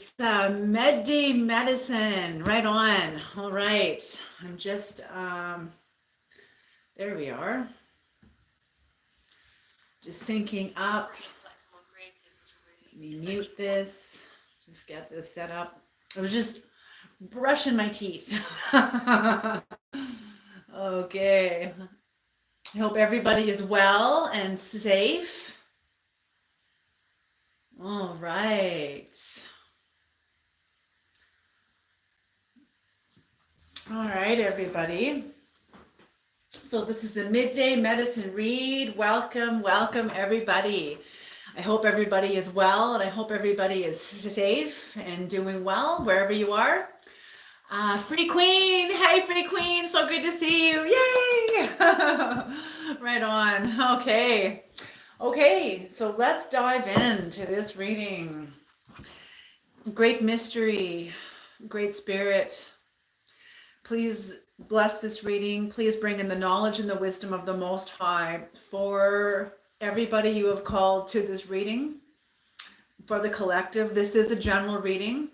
It's midday medicine. Right on. All right. I'm just, there we are. Just syncing up. Let me mute this. Just get this set up. I was just brushing my teeth. Okay. I hope everybody is well and safe. All right. All right, everybody. So this is the midday medicine read. Welcome, welcome, everybody. I hope everybody is well, and I hope everybody is safe and doing well wherever you are. Free Queen, hey Free Queen, so good to see you, yay! Right on, okay. Okay, so let's dive into this reading. Great mystery, great spirit. Please bless this reading. Please bring in the knowledge and the wisdom of the Most High for everybody you have called to this reading, for the collective. This is a general reading.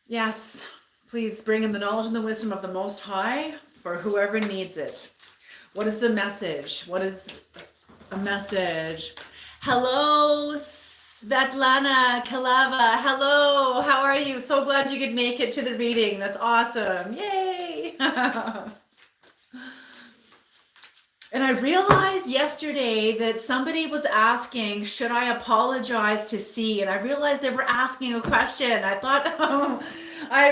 Yes, please bring in the knowledge and the wisdom of the Most High for whoever needs it. What is the message? What is a message? Hello, Svetlana Kalava. Hello, how are you? So glad you could make it to the reading. That's awesome. Yay! And I realized yesterday that somebody was asking, should I apologize to C? And I realized they were asking a question. I thought,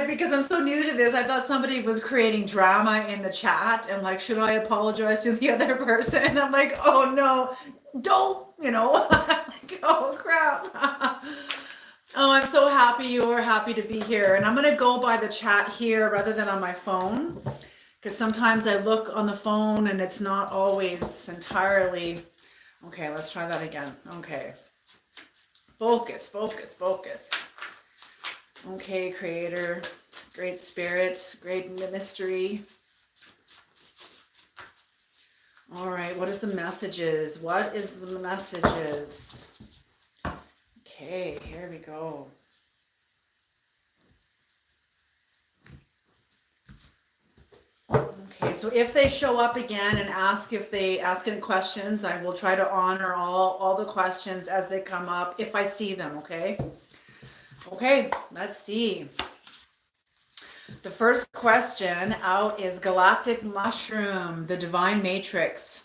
because I'm so new to this, I thought somebody was creating drama in the chat and like, should I apologize to the other person? And I'm like, oh no, don't, like, oh crap. Oh, I'm so happy you are happy to be here. And I'm going to go by the chat here rather than on my phone, because sometimes I look on the phone and it's not always entirely. Okay, let's try that again. Okay. Focus, focus, focus. Okay, Creator, great spirit, great mystery. All right, what is the messages? What is the messages? Okay, here we go. Okay, so if they show up again and ask any questions, I will try to honor all the questions as they come up if I see them, okay? Okay, let's see. The first question out is Galactic Mushroom, the Divine Matrix.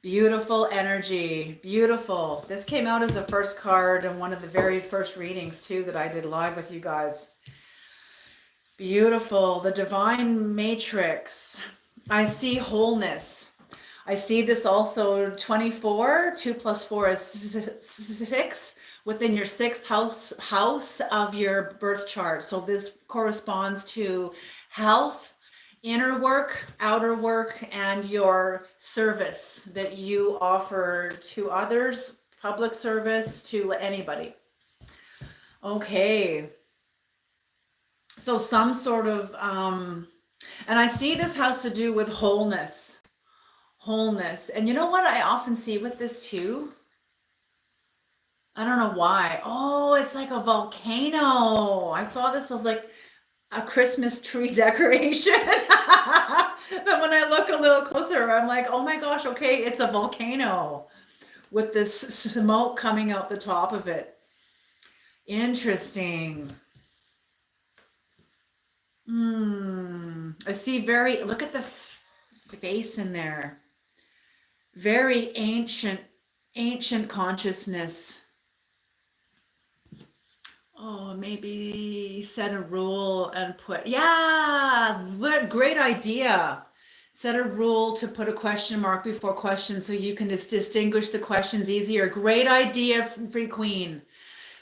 Beautiful energy, beautiful. This came out as a first card in one of the very first readings too that I did live with you guys. Beautiful, the Divine Matrix. I see wholeness. I see this also 24, 2 plus 4 is 6, within your 6th house of your birth chart. So this corresponds to health, inner work, outer work, and your service that you offer to others, public service to anybody. Okay. So some sort of, and I see this has to do with wholeness. Wholeness. And you know what I often see with this too? I don't know why. Oh, it's like a volcano. I saw this as like a Christmas tree decoration. But when I look a little closer, I'm like, oh my gosh, okay, it's a volcano with this smoke coming out the top of it. Interesting. I see look at the face in there. Very ancient consciousness. Oh, maybe set a rule and yeah, what great idea. Set a rule to put a question mark before questions so you can just distinguish the questions easier. Great idea, Free Queen.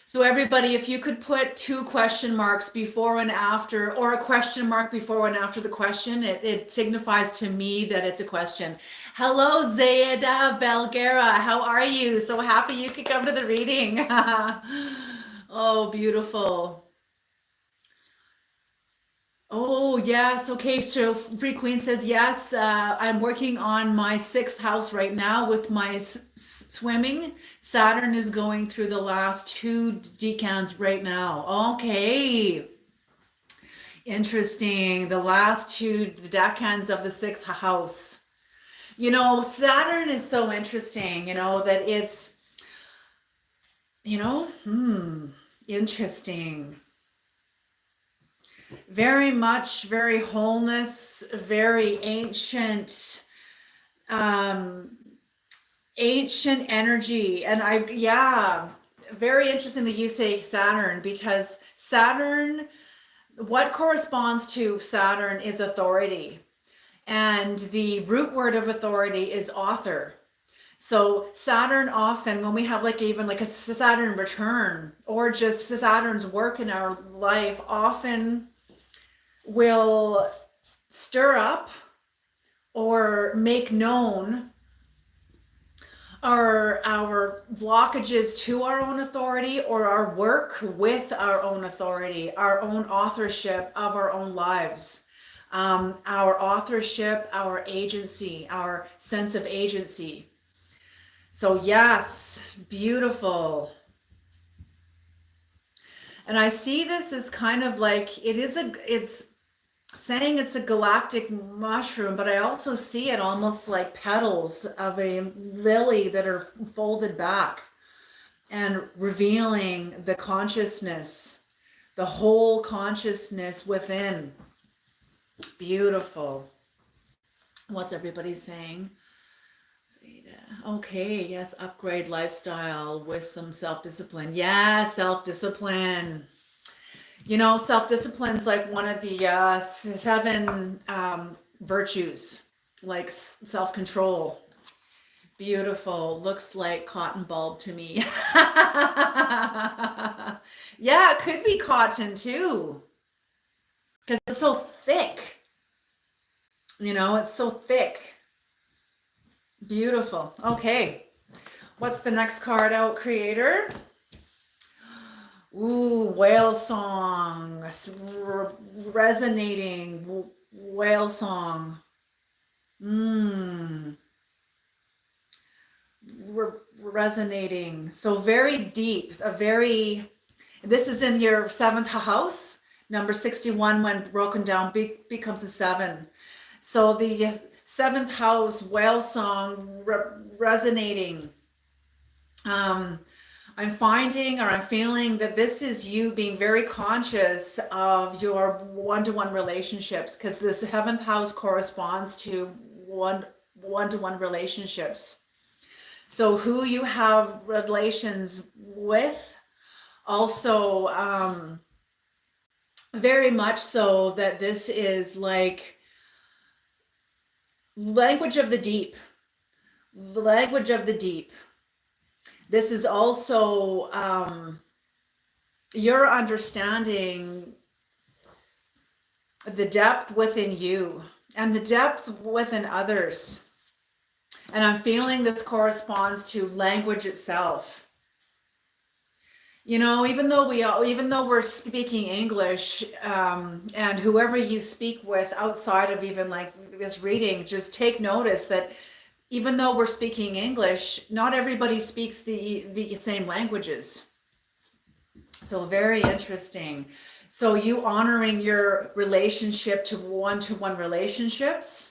So everybody, if you could put 2 question marks before and after, or a question mark before and after the question, it signifies to me that it's a question. Hello, Zayda Valguera. How are you? So happy you could come to the reading. Oh, beautiful. Oh, yes. Okay. So Free Queen says, yes, I'm working on my sixth house right now with my swimming. Saturn is going through the last two decans right now. Okay. Interesting. The last two decans of the sixth house. Saturn is so interesting, that it's, interesting. Very much, very wholeness, very um, ancient energy. And yeah, very interesting that you say Saturn, because Saturn, what corresponds to Saturn is authority. And the root word of authority is author. So Saturn often, when we have even like a Saturn return or just Saturn's work in our life, often will stir up or make known our blockages to our own authority, or our work with our own authority, our own authorship of our own lives, our authorship, our agency, our sense of agency. So yes, beautiful. And I see this as kind of like, it's saying it's a galactic mushroom, but I also see it almost like petals of a lily that are folded back and revealing the consciousness, the whole consciousness within. Beautiful. What's everybody saying? Okay, yes, upgrade lifestyle with some self-discipline. Yeah, self-discipline. Self-discipline is like one of the seven virtues, like self-control. Beautiful. Looks like cotton bulb to me. Yeah, it could be cotton too, because it's so thick. It's so thick. Beautiful. Okay. What's the next card out, Creator? Ooh, whale song. Resonating whale song. Resonating. So very deep, this is in your seventh house, number 61, when broken down becomes a 7. So the seventh house whale song resonating. I'm finding, or I'm feeling, that this is you being very conscious of your one-to-one relationships, because the seventh house corresponds to one-to-one relationships. So who you have relations with, also very much so that this is like language of the deep. The language of the deep. This is also your understanding the depth within you and the depth within others. And I'm feeling this corresponds to language itself. Even though we're speaking English, and whoever you speak with outside of even like this reading, just take notice that even though we're speaking English, not everybody speaks the same languages. So very interesting. So you honoring your relationship to one-to-one relationships.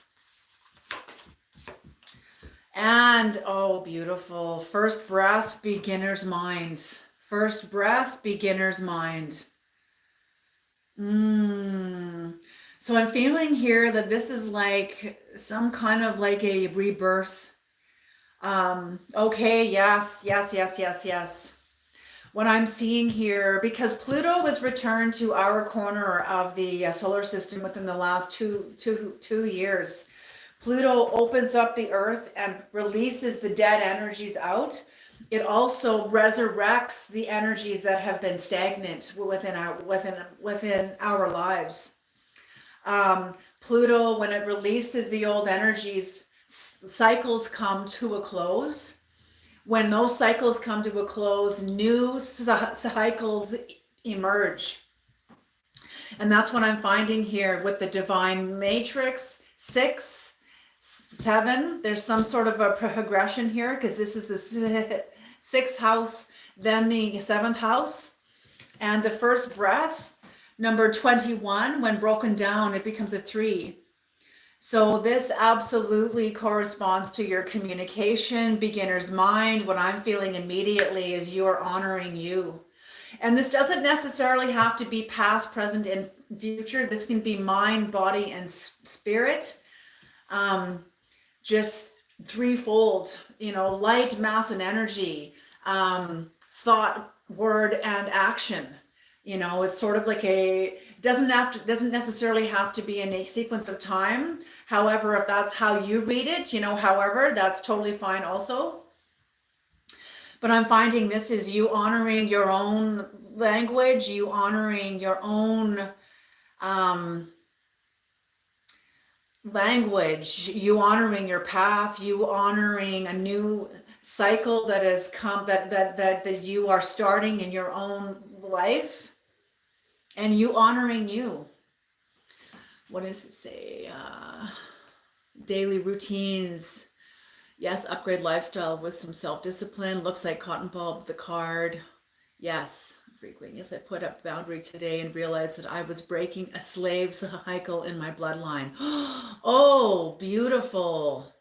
And, oh, beautiful. First breath, beginner's mind. First breath, beginner's mind. So I'm feeling here that this is like some kind of like a rebirth. Okay, yes. What I'm seeing here, because Pluto was returned to our corner of the solar system within the last two years. Pluto opens up the earth and releases the dead energies out. It also resurrects the energies that have been stagnant within our lives. Pluto, when it releases the old energies, cycles come to a close. When those cycles come to a close, new cycles emerge. And that's what I'm finding here with the divine matrix 6, 7. There's some sort of a progression here because this is the sixth house, then the seventh house. And the first breath, number 21, when broken down, it becomes a 3. So this absolutely corresponds to your communication, beginner's mind. What I'm feeling immediately is you're honoring you. And this doesn't necessarily have to be past, present, and future. This can be mind, body, and spirit. Just threefold, light, mass, and energy, thought, word, and action. It's sort of like doesn't necessarily have to be in a sequence of time. However, if that's how you read it, however, that's totally fine also. But I'm finding this is you honoring your own language, you honoring your own language, you honoring your path, you honoring a new cycle that has come, that you are starting in your own life, and you honoring you. What does it say? Daily routines. Yes, upgrade lifestyle with some self-discipline. Looks like cotton bulb, the card. Yes, frequent. Yes, I put up boundary today and realized that I was breaking a slave cycle in my bloodline. Oh, beautiful.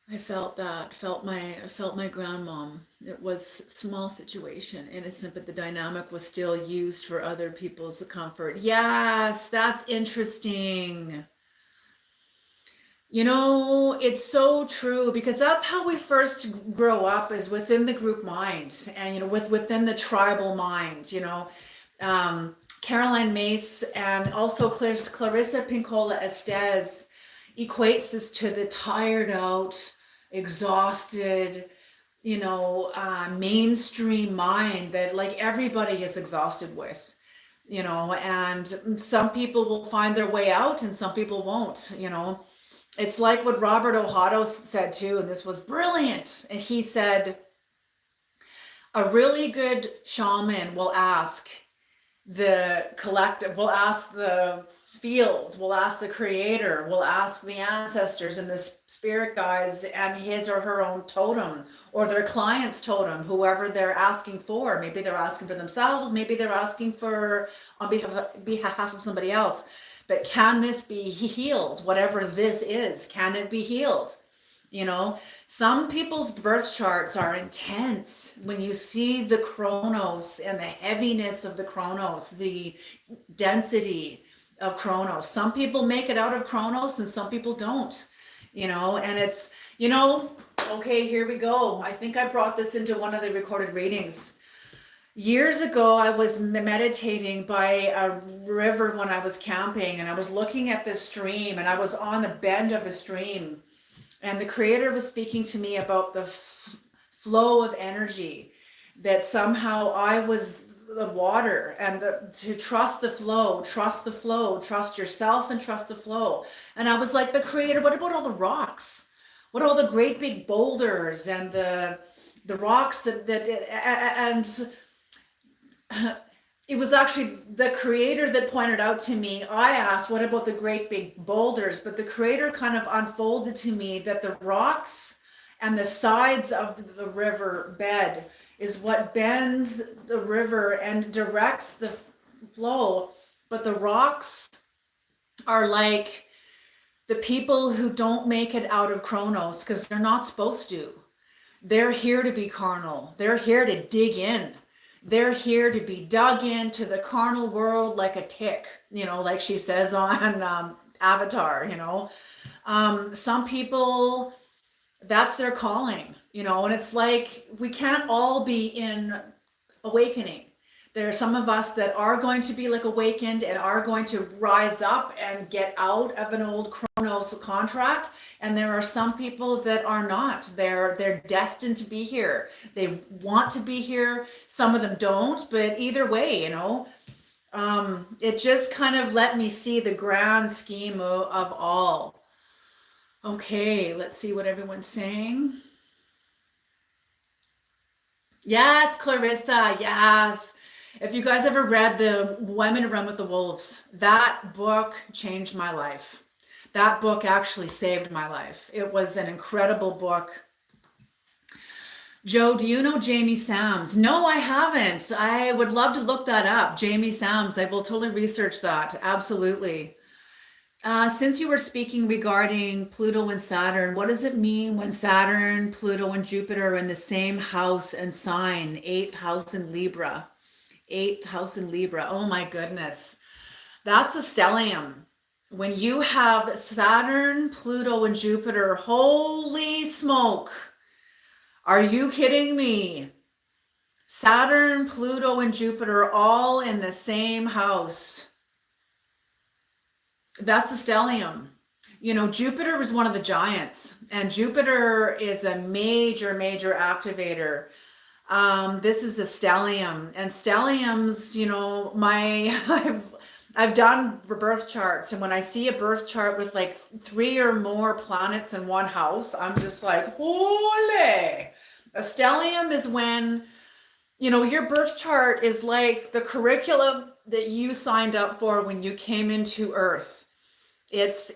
I felt that, felt my grandmom. It was a small situation, innocent, but the dynamic was still used for other people's comfort. Yes, that's interesting. It's so true because that's how we first grow up, is within the group mind and, within the tribal mind, Caroline Mace and also Clarissa Pinkola Estes equates this to the tired out, exhausted, mainstream mind that like everybody is exhausted with, and some people will find their way out and some people won't. It's like what Robert Ohotto said too, and this was brilliant. And he said, a really good shaman will ask the collective, will ask the field, will ask the creator, will ask the ancestors and the spirit guides and his or her own totem or their client's totem, whoever they're asking for. Maybe they're asking for themselves, maybe they're asking for on behalf of somebody else. But can this be healed? Whatever this is, can it be healed? Some people's birth charts are intense. When you see the chronos and the heaviness of the chronos, the density of chronos, some people make it out of chronos and some people don't, and it's, okay, here we go. I think I brought this into one of the recorded readings. Years ago, I was meditating by a river when I was camping, and I was looking at this stream, and I was on the bend of a stream, and the creator was speaking to me about the flow of energy, that somehow I was the water, and to trust the flow, trust yourself and trust the flow. And I was like, the creator, what about all the rocks? What are all the great big boulders and the rocks and it was actually the creator that pointed out to me. I asked, what about the great big boulders? But the creator kind of unfolded to me that the rocks and the sides of the river bed is what bends the river and directs the flow. But the rocks are like the people who don't make it out of chronos because they're not supposed to. They're here to be carnal. They're here to dig in. They're here to be dug into the carnal world like a tick, like she says on Avatar, some people, that's their calling, and it's like, we can't all be in awakening. There are some of us that are going to be like awakened and are going to rise up and get out of an old chronos contract. And there are some people that are not. They're destined to be here. They want to be here. Some of them don't, but either way, it just kind of let me see the grand scheme of all. Okay, let's see what everyone's saying. Yes, Clarissa, yes. If you guys ever read The Women Run with the Wolves, that book changed my life. That book actually saved my life. It was an incredible book. Joe, do you know Jamie Sams? No, I haven't. I would love to look that up. Jamie Sams. I will totally research that. Absolutely. Since you were speaking regarding Pluto and Saturn, what does it mean when Saturn, Pluto, and Jupiter are in the same house and sign? Eighth house in Libra. Eighth house in Libra. Oh my goodness. That's a stellium. When you have Saturn, Pluto, and Jupiter, holy smoke. Are you kidding me? Saturn, Pluto, and Jupiter all in the same house. That's the stellium. You know, Jupiter is one of the giants, and Jupiter is a major, major activator. This is a stellium, and stelliums, you know, I've done birth charts, and when I see a birth chart with like 3 or more planets in one house, I'm just like, holy. A stellium is when, you know, your birth chart is like the curriculum that you signed up for when you came into Earth. It's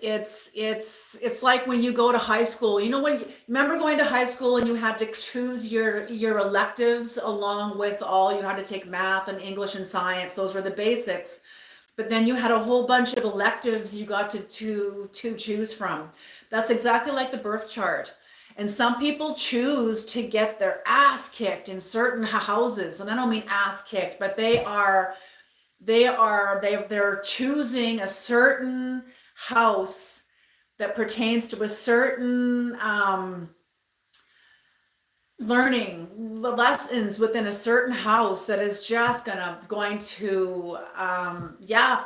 like when you go to high school. You know, when remember going to high school and you had to choose your electives along with all, you had to take math and English and science. Those were the basics. But then you had a whole bunch of electives you got to choose from. That's exactly like the birth chart. And some people choose to get their ass kicked in certain houses. And I don't mean ass kicked, but they're choosing a certain house that pertains to a certain learning lessons within a certain house that is just going to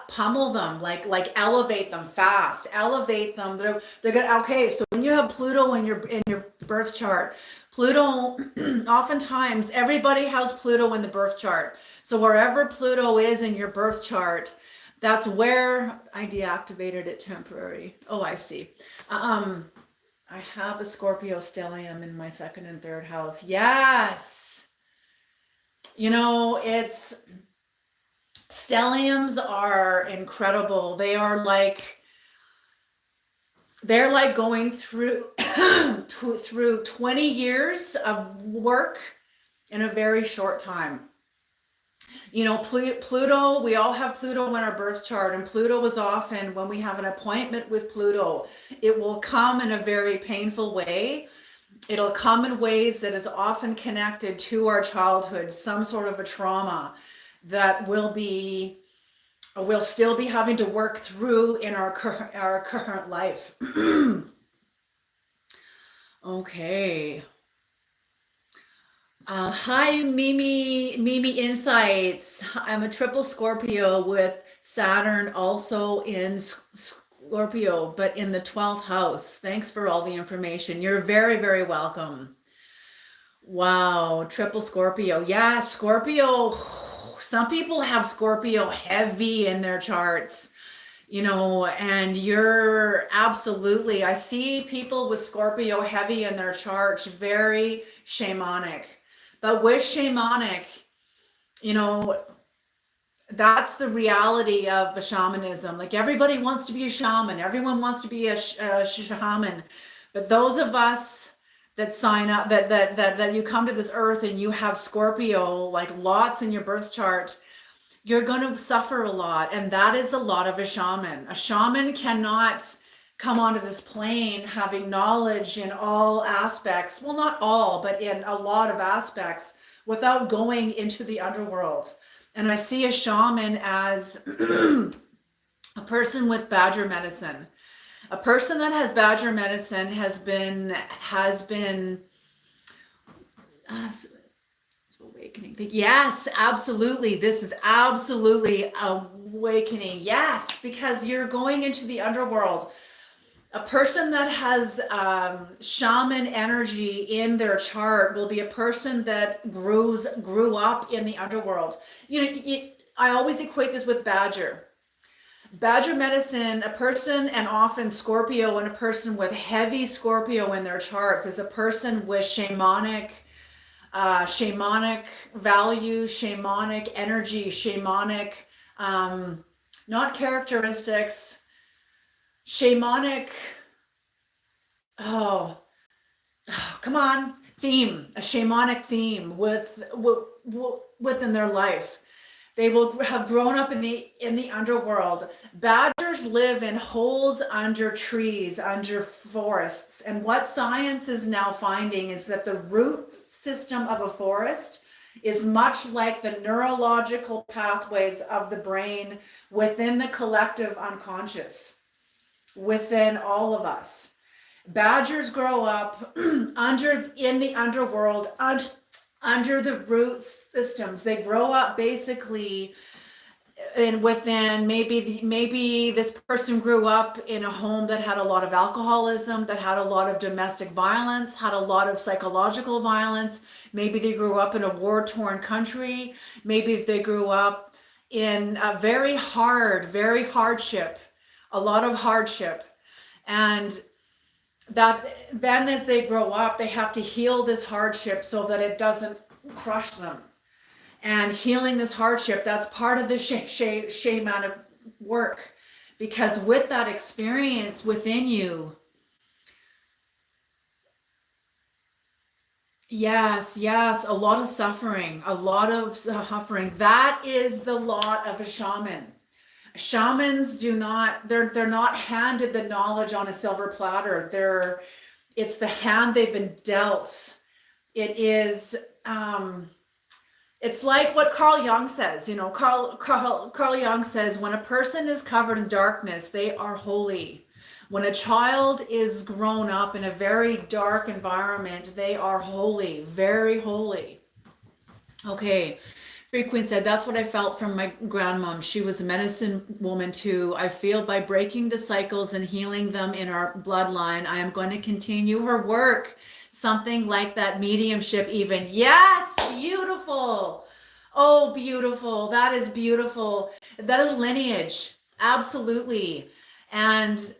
pummel them, like elevate them fast, elevate them. They're gonna, okay, so when you have Pluto in your birth chart, Pluto, oftentimes everybody has Pluto in the birth chart. So wherever Pluto is in your birth chart, that's where I deactivated it temporary. Oh, I see. I have a Scorpio stellium in my second and third house. Yes. You know, stelliums are incredible. They're like going through through 20 years of work in a very short time. You know, Pluto, we all have Pluto in our birth chart, and Pluto is often, when we have an appointment with Pluto, it will come in a very painful way. It'll come in ways that is often connected to our childhood, some sort of a trauma that we'll still be having to work through in our current life. Okay. Hi, Mimi Insights. I'm a triple Scorpio with Saturn also in Scorpio, but in the 12th house. Thanks for all the information. You're very, very welcome. Wow, triple Scorpio. Yeah, Scorpio. Some people have Scorpio heavy in their charts, you know, and you're absolutely, I see people with Scorpio heavy in their charts, very shamanic. But with shamanic, you know, that's the reality of the shamanism. Like everybody wants to be a shaman. Everyone wants to be a shaman. But those of us that sign up, that you come to this earth and you have Scorpio, like lots in your birth chart, you're going to suffer a lot. And that is a lot of a shaman. A shaman cannot come onto this plane having knowledge in all aspects, well, not all, but in a lot of aspects, without going into the underworld. And I see a shaman as a person with badger medicine. A person that has badger medicine has been awakening. Yes, absolutely. This is absolutely awakening. Yes, because you're going into the underworld. A person that has shaman energy in their chart will be a person that grew up in the underworld. You know, I always equate this with badger. Badger medicine, a person, and often Scorpio, and a person with heavy Scorpio in their charts is a person with shamanic shamanic values, shamanic energy, shamanic, not characteristics, shamanic, oh, come on, theme, a shamanic theme within their life. They will have grown up in the underworld. Badgers live in holes under trees, under forests. And what science is now finding is that the root system of a forest is much like the neurological pathways of the brain within the collective unconscious, within all of us. Badgers grow up in the underworld, under the root systems. They grow up basically within maybe this person grew up in a home that had a lot of alcoholism, that had a lot of domestic violence, had a lot of psychological violence. Maybe they grew up in a war-torn country. Maybe they grew up in a very hardship, a lot of hardship. And that then as they grow up, they have to heal this hardship so that it doesn't crush them. And healing this hardship, that's part of the shamanic work. Because with that experience within you, yes, a lot of suffering, That is the lot of a shaman. Shamans they're not handed the knowledge on a silver platter. It's the hand they've been dealt. It is, it's like what Carl Jung says, Carl Jung says, when a person is covered in darkness, they are holy. When a child is grown up in a very dark environment, they are holy, very holy. Okay. Queen said, that's what I felt from my grandmom. She was a medicine woman too. I feel by breaking the cycles and healing them in our bloodline, I am going to continue her work. Something like that mediumship even. Yes, beautiful. Oh, beautiful. That is beautiful. That is lineage. Absolutely. And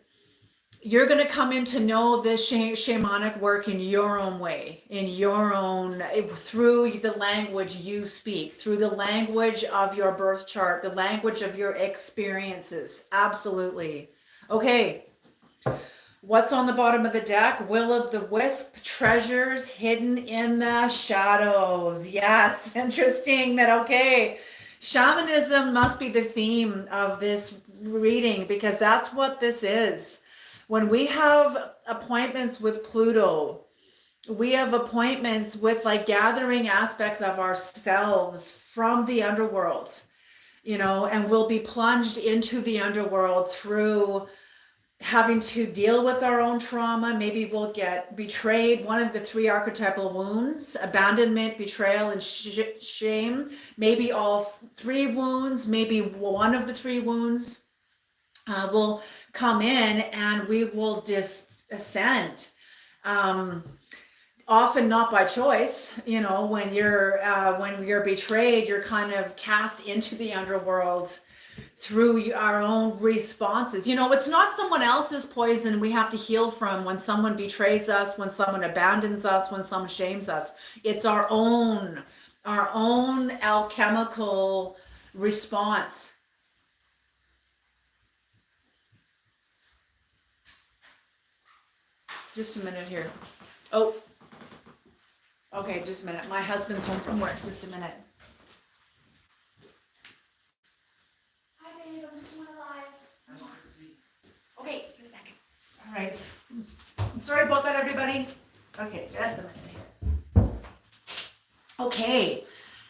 you're going to come in to know this shamanic work in your own way, through the language you speak, through the language of your birth chart, the language of your experiences. Absolutely. Okay. What's on the bottom of the deck? Will of the Wisp, treasures hidden in the shadows. Yes. Interesting that, okay. Shamanism must be the theme of this reading because that's what this is. When we have appointments with Pluto, we have appointments with like gathering aspects of ourselves from the underworld, and we'll be plunged into the underworld through having to deal with our own trauma. Maybe we'll get betrayed, one of the 3 archetypal wounds: abandonment, betrayal, and shame. Maybe all 3 wounds, maybe one of the 3 wounds will come in and we will ascend. Often not by choice. When you're betrayed, you're kind of cast into the underworld through our own responses. It's not someone else's poison we have to heal from when someone betrays us, when someone abandons us, when someone shames us. It's our own alchemical response. Just a minute here. Oh, okay, just a minute. My husband's home from work. Just a minute. Hi, babe. I'm just doing a live. Okay, just a second. All right. Sorry about that, everybody. Okay, just a minute here. Okay.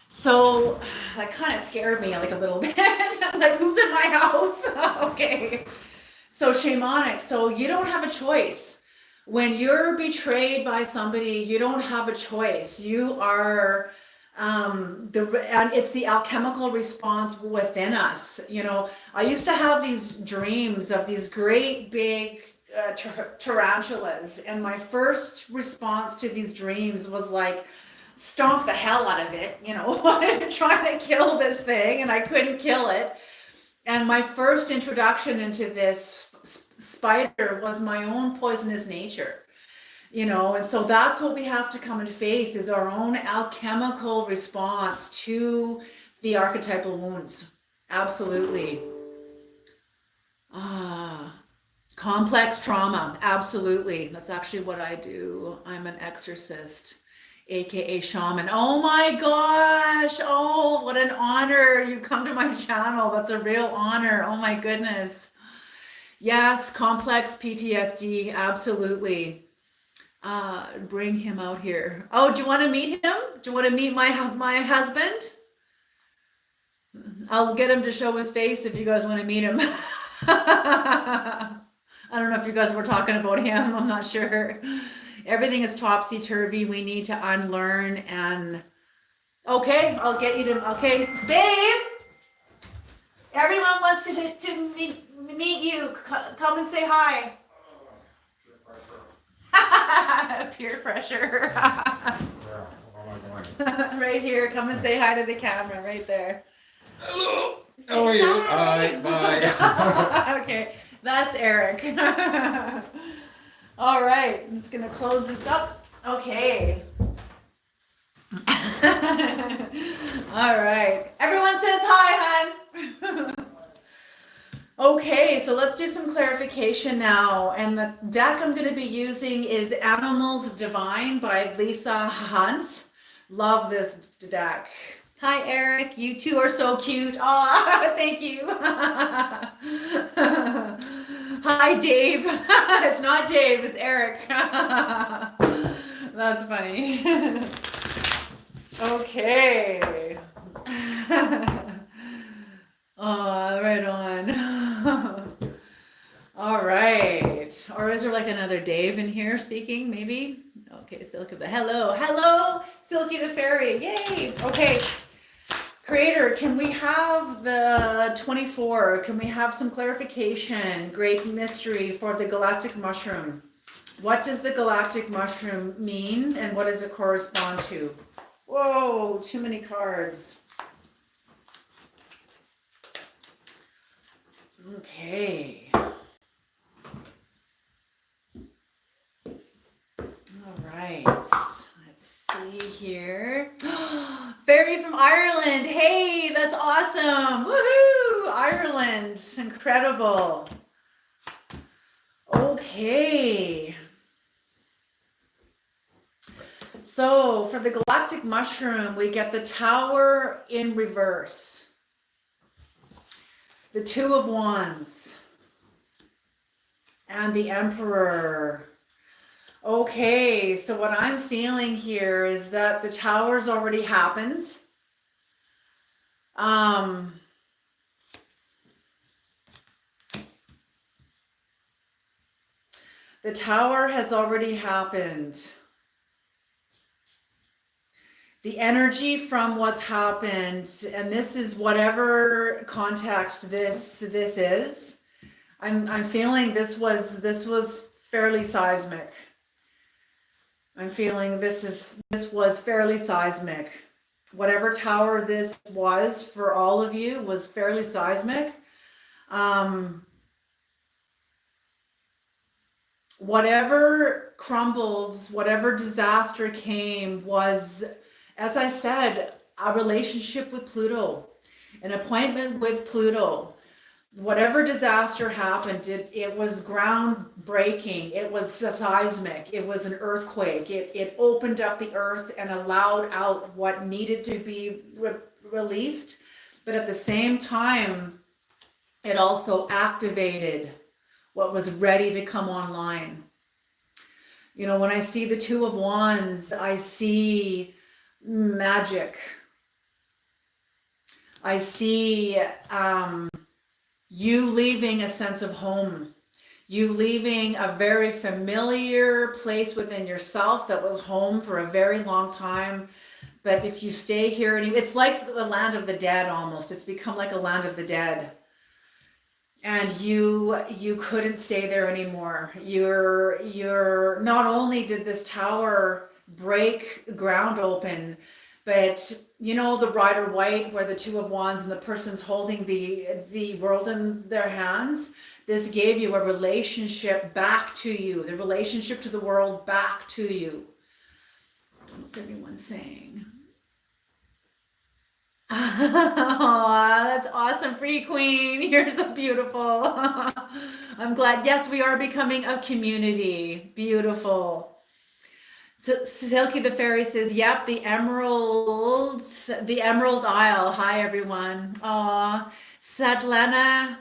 So that kind of scared me like a little bit. I'm like, who's in my house? Okay. So shamanic. So you don't have a choice. When you're betrayed by somebody, you don't have a choice. You are, and it's the alchemical response within us. I used to have these dreams of these great big tarantulas, and my first response to these dreams was like, stomp the hell out of it, trying to kill this thing, and I couldn't kill it. And my first introduction into this spider was my own poisonous nature. And so that's what we have to come and face, is our own alchemical response to the archetypal wounds. Absolutely. Complex trauma. Absolutely. That's actually what I do. I'm an exorcist, aka shaman. Oh my gosh. Oh, what an honor. You come to my channel. That's a real honor. Oh my goodness. Yes, complex PTSD. Absolutely. Bring him out here. Oh, do you want to meet him? Do you want to meet my husband? I'll get him to show his face if you guys want to meet him. I don't know if you guys were talking about him. I'm not sure. Everything is topsy-turvy. We need to unlearn and... Okay, I'll get you to... Okay, babe! Everyone wants to meet you. Come and say hi. Peer pressure. Right here. Come and say hi to the camera right there. Hello. How are you? Hi. Bye. Okay. That's Eric. All right. I'm just going to close this up. Okay. All right. Everyone says hi, hon. Okay, so let's do some clarification now. And the deck I'm going to be using is Animals Divine by Lisa Hunt. Love this deck. Hi, Eric. You two are so cute. Oh, thank you. Hi, Dave. It's not Dave, it's Eric. That's funny. Okay. Oh, right on. All right. Or is there like another Dave in here speaking, maybe? Okay, Silky the hello, Silky the fairy. Yay. Okay. Creator, can we have the 24? Can we have some clarification? Great mystery for the galactic mushroom. What does the galactic mushroom mean and what does it correspond to? Whoa, too many cards. Okay. All right. Let's see here. Fairy from Ireland. Hey, that's awesome. Woohoo! Ireland. Incredible. Okay. So for the galactic mushroom, we get the Tower in reverse. The Two of Wands and the Emperor. Okay, so what I'm feeling here is that the Tower's already happened. The Tower has already happened. The energy from what's happened, and this is whatever context this is. I'm feeling this was fairly seismic. I'm feeling this was fairly seismic. Whatever tower this was for all of you was fairly seismic. Whatever crumbled, whatever disaster came was, as I said, a relationship with Pluto, an appointment with Pluto. Whatever disaster happened, it was groundbreaking. It was seismic. It was an earthquake. It opened up the earth and allowed out what needed to be released. But at the same time, it also activated what was ready to come online. You know, when I see the Two of Wands, I see magic. I see you leaving a sense of home. You leaving a very familiar place within yourself that was home for a very long time. But if you stay here, it's like the land of the dead almost. It's become like a land of the dead. And you couldn't stay there anymore. You're not only did this tower break ground open, But the Rider White, where the Two of Wands and the person's holding the world in their hands, this gave you a relationship back to you, the relationship to the world back to you. What's everyone saying? Oh, that's awesome. Free Queen. You're so beautiful. I'm glad. Yes, we are becoming a community. Beautiful. So Silky the Fairy says, yep, the Emerald Isle. Hi, everyone. Aw, Svetlana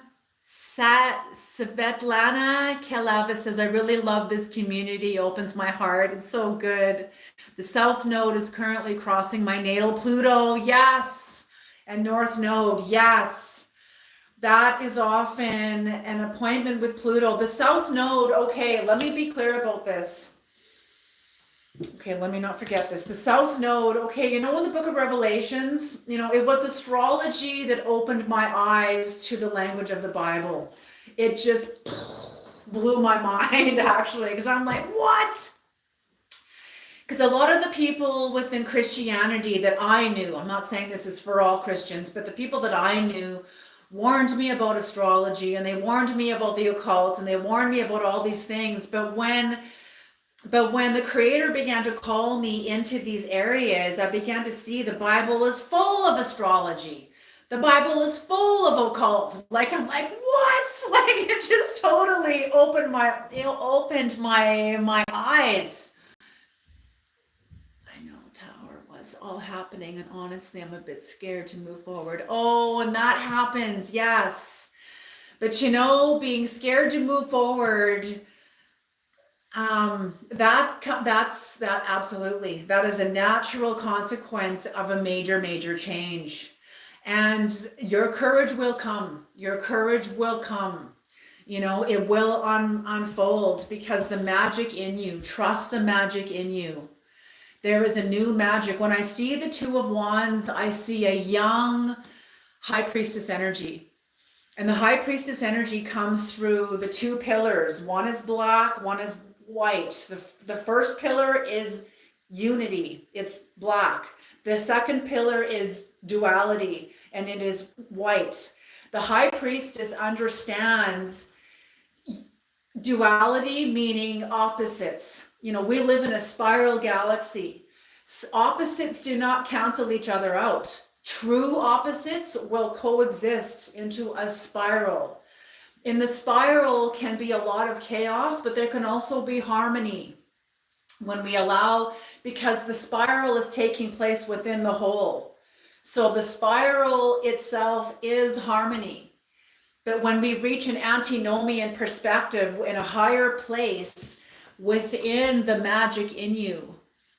Kelava says, I really love this community. Opens my heart. It's so good. The South Node is currently crossing my natal Pluto. Yes. And North Node. Yes. That is often an appointment with Pluto. The South Node. Okay, let me be clear about this. Okay, let me not forget this. The South Node, okay, in the book of Revelations, it was astrology that opened my eyes to the language of the Bible. It just blew my mind, actually, because I'm like, what? Because a lot of the people within Christianity that I knew, I'm not saying this is for all Christians, but the people that I knew warned me about astrology, and they warned me about the occult, and they warned me about all these things. But when the Creator began to call me into these areas, I began to see the Bible is full of astrology. The Bible is full of occult. I'm like, what? It just totally opened my eyes. I know, Tower, was all happening, and honestly, I'm a bit scared to move forward. Oh, and that happens, yes. But being scared to move forward, that's absolutely, that is a natural consequence of a major change. And your courage will come. Your courage will come. It will unfold, because the magic in you, trust the magic in you. There is a new magic. When I see the Two of Wands, I see a young High Priestess energy. And the High Priestess energy comes through the two pillars. One is black, one is white. The first pillar is unity. It's black. The second pillar is duality, and it is white. The High Priestess understands duality, meaning opposites. We live in a spiral galaxy. Opposites do not cancel each other out. True opposites will coexist into a spiral. In the spiral can be a lot of chaos, but there can also be harmony when we allow, because the spiral is taking place within the whole. So the spiral itself is harmony. But when we reach an antinomian perspective in a higher place within the magic in you,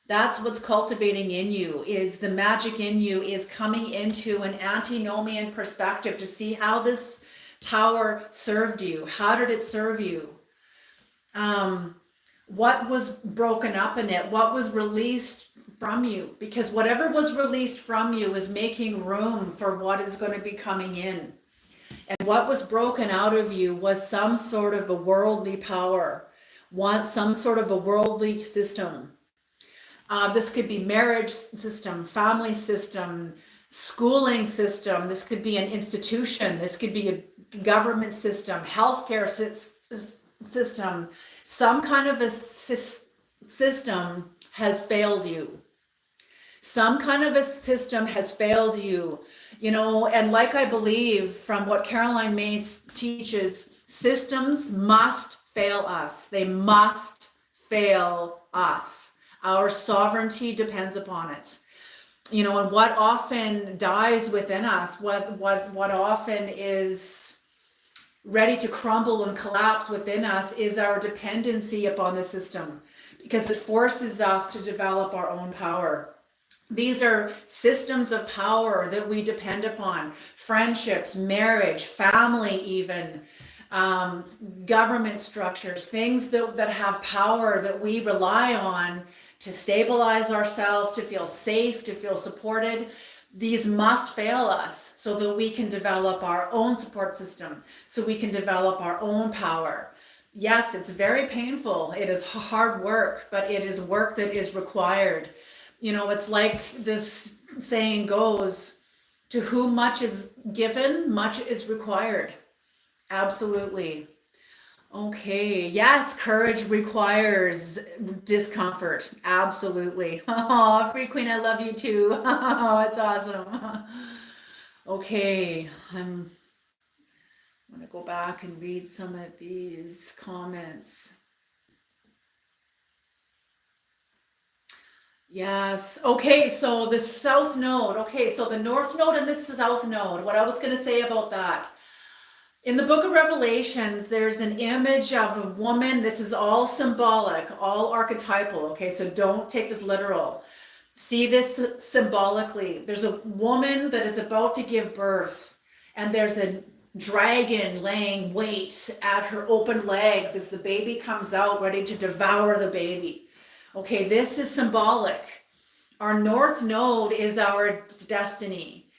that's what's cultivating in you, is the magic in you is coming into an antinomian perspective to see how this tower served you. How did it serve you? What was broken up in it? What was released from you? Because whatever was released from you is making room for what is going to be coming in. And what was broken out of you was some sort of a worldly power, some sort of a worldly system. This could be marriage system, family system, schooling system. This could be an institution. This could be a government system, healthcare system. Some kind of a system has failed you. Some kind of a system has failed you, and like I believe from what Caroline Myss teaches, systems must fail us. They must fail us. Our sovereignty depends upon it. And what often dies within us, what often is ready to crumble and collapse within us, is our dependency upon the system, because it forces us to develop our own power. These are systems of power that we depend upon: friendships, marriage, family, even government structures, things that have power that we rely on to stabilize ourselves, to feel safe, to feel supported. These must fail us so that we can develop our own support system, so we can develop our own power. Yes, it's very painful. It is hard work, but it is work that is required. It's like this saying goes, to whom much is given, much is required. Absolutely. Okay. Yes, courage requires discomfort. Absolutely. Oh, Free Queen, I love you too. Oh, it's awesome. Okay, I'm gonna go back and read some of these comments. Yes. Okay, so the south node. Okay, so the north node and the south node. What I was going to say about that. In the book of Revelations, there's an image of a woman. This is all symbolic, all archetypal. Okay, so don't take this literal. See this symbolically. There's a woman that is about to give birth, and there's a dragon laying wait at her open legs as the baby comes out, ready to devour the baby. Okay, this is symbolic. Our north node is our destiny.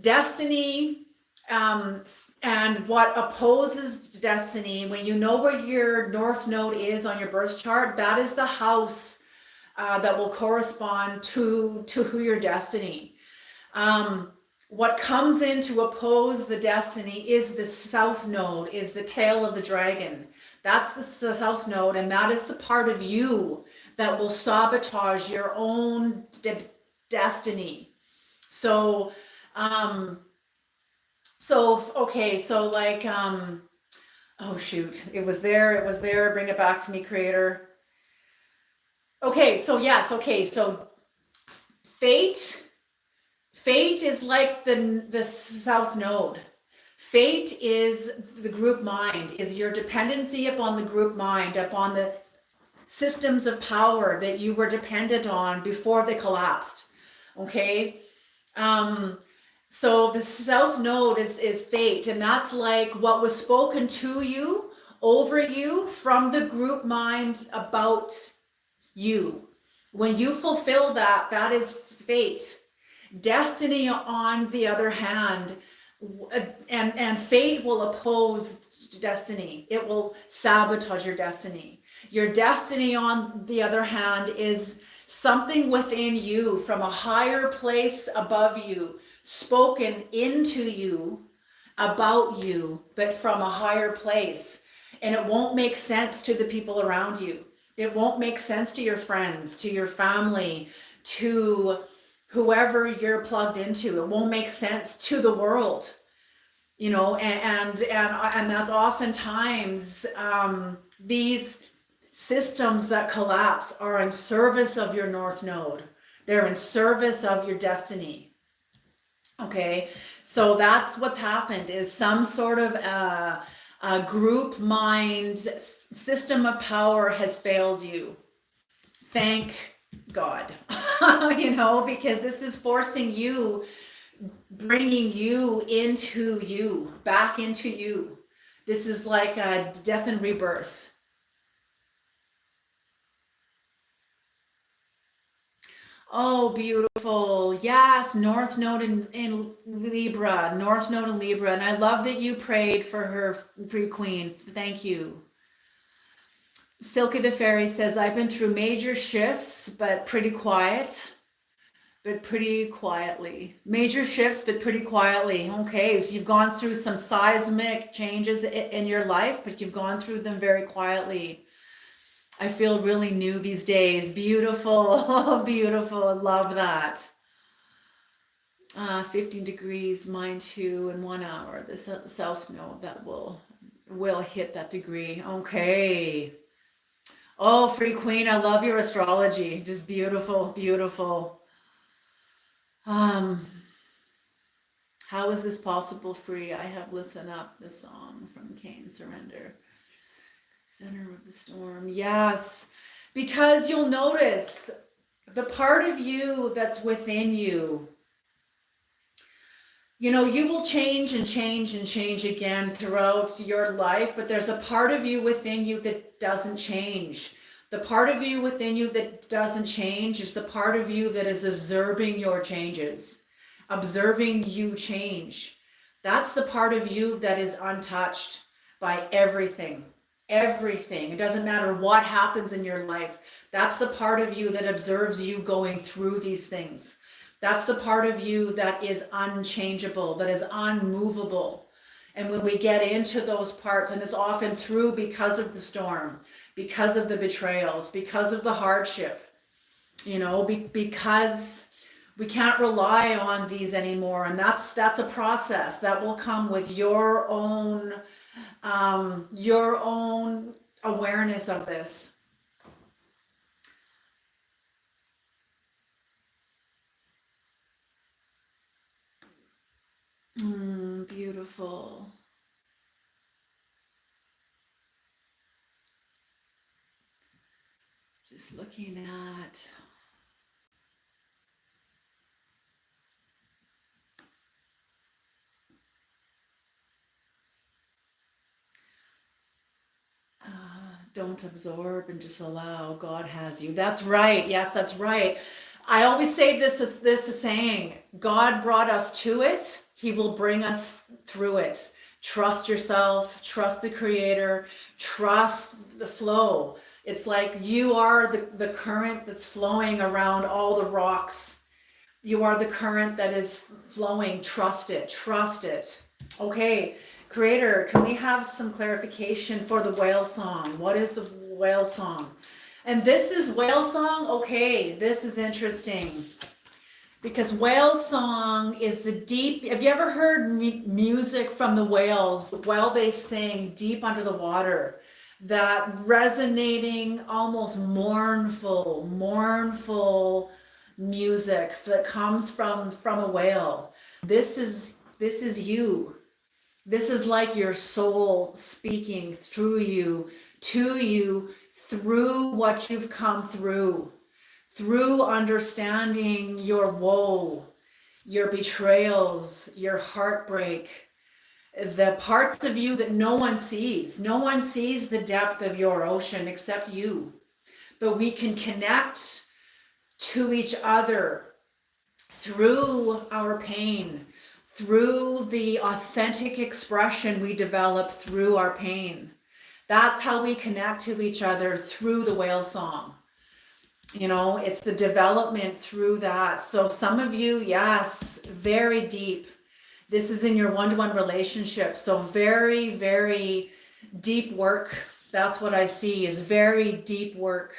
Destiny, and what opposes destiny, when you know where your north node is on your birth chart, that is the house that will correspond to your destiny. What comes in to oppose the destiny is the south node, is the tail of the dragon. That's the south node, and that is the part of you that will sabotage your own destiny. So, okay, so like, oh shoot, it was there, bring it back to me, Creator. Okay, so yes, okay, so fate is like the south node. Fate is the group mind, is your dependency upon the group mind, upon the systems of power that you were dependent on before they collapsed. Okay. So the south node is fate, and that's like what was spoken to you, over you, from the group mind about you. When you fulfill that, that is fate. Destiny, on the other hand, and fate will oppose destiny. It will sabotage your destiny. Your destiny, on the other hand, is something within you from a higher place above you, spoken into you, about you, but from a higher place. And it won't make sense to the people around you. It won't make sense to your friends, to your family, to whoever you're plugged into. It won't make sense to the world, you know, and that's oftentimes these systems that collapse are in service of your north node. They're in service of your destiny. Okay, so that's what's happened, is some sort of a group mind system of power has failed you. Thank God. You know, because this is forcing you, bringing you into you, back into you. This is like a death and rebirth. Oh, beautiful. Yes, North Node in Libra, North Node in Libra. And I love that you prayed for her, Free Queen. Thank you. Silky the Fairy says, I've been through major shifts, but pretty quiet. But pretty quietly. Major shifts, but pretty quietly. Okay, so you've gone through some seismic changes in your life, but you've gone through them very quietly. I feel really new these days. Beautiful, beautiful. Love that. 15 degrees, mine too, in 1 hour. The south node that will hit that degree. Okay. Oh, Free Queen, I love your astrology. Just beautiful, beautiful. How is this possible, Free? I have listened up the song from Cain Surrender. Center of the storm. Yes, because you'll notice the part of you that's within you. You know, you will change and change and change again throughout your life, but there's a part of you within you that doesn't change. The part of you within you that doesn't change is the part of you that is observing your changes, observing you change. That's the part of you that is untouched by everything. Everything. It doesn't matter what happens in your life. That's the part of you that observes you going through these things. That's the part of you that is unchangeable, that is unmovable. And when we get into those parts, and it's often through because of the storm, because of the betrayals, because of the hardship, because we can't rely on these anymore. And that's a process that will come with your own awareness of this. Beautiful. Just looking at, don't absorb and just allow. God has you. That's right. Yes, that's right. I always say this is saying, God brought us to it. He will bring us through it. Trust yourself, trust the creator, trust the flow. It's like you are the current that's flowing around all the rocks. You are the current that is flowing. Trust it, trust it. Okay, creator, can we have some clarification for the whale song? What is the whale song? And this is whale song. Okay, this is interesting. Because whale song is the deep, have you ever heard music from the whales while they sing deep under the water? That resonating, almost mournful music that comes from a whale. This is you. This is like your soul speaking through you, to you, through what you've come through understanding your woe, your betrayals, your heartbreak, the parts of you that no one sees. No one sees the depth of your ocean except you. But we can connect to each other through our pain, through the authentic expression we develop through our pain. That's how we connect to each other, through the whale song. It's the development through that. So some of you, yes, very deep. This is in your one-to-one relationship. So very, very deep work. That's what I see, is very deep work.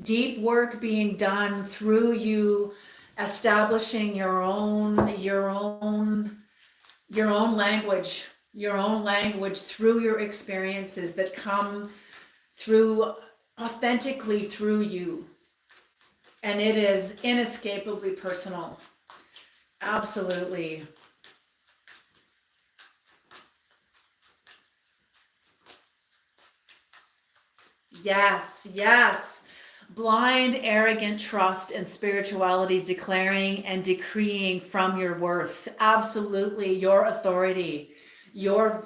Deep work being done through you establishing your own language, through your experiences that come through authentically through you. And it is inescapably personal. Absolutely. Yes, yes. Blind, arrogant trust and spirituality, declaring and decreeing from your worth. Absolutely. Your authority, your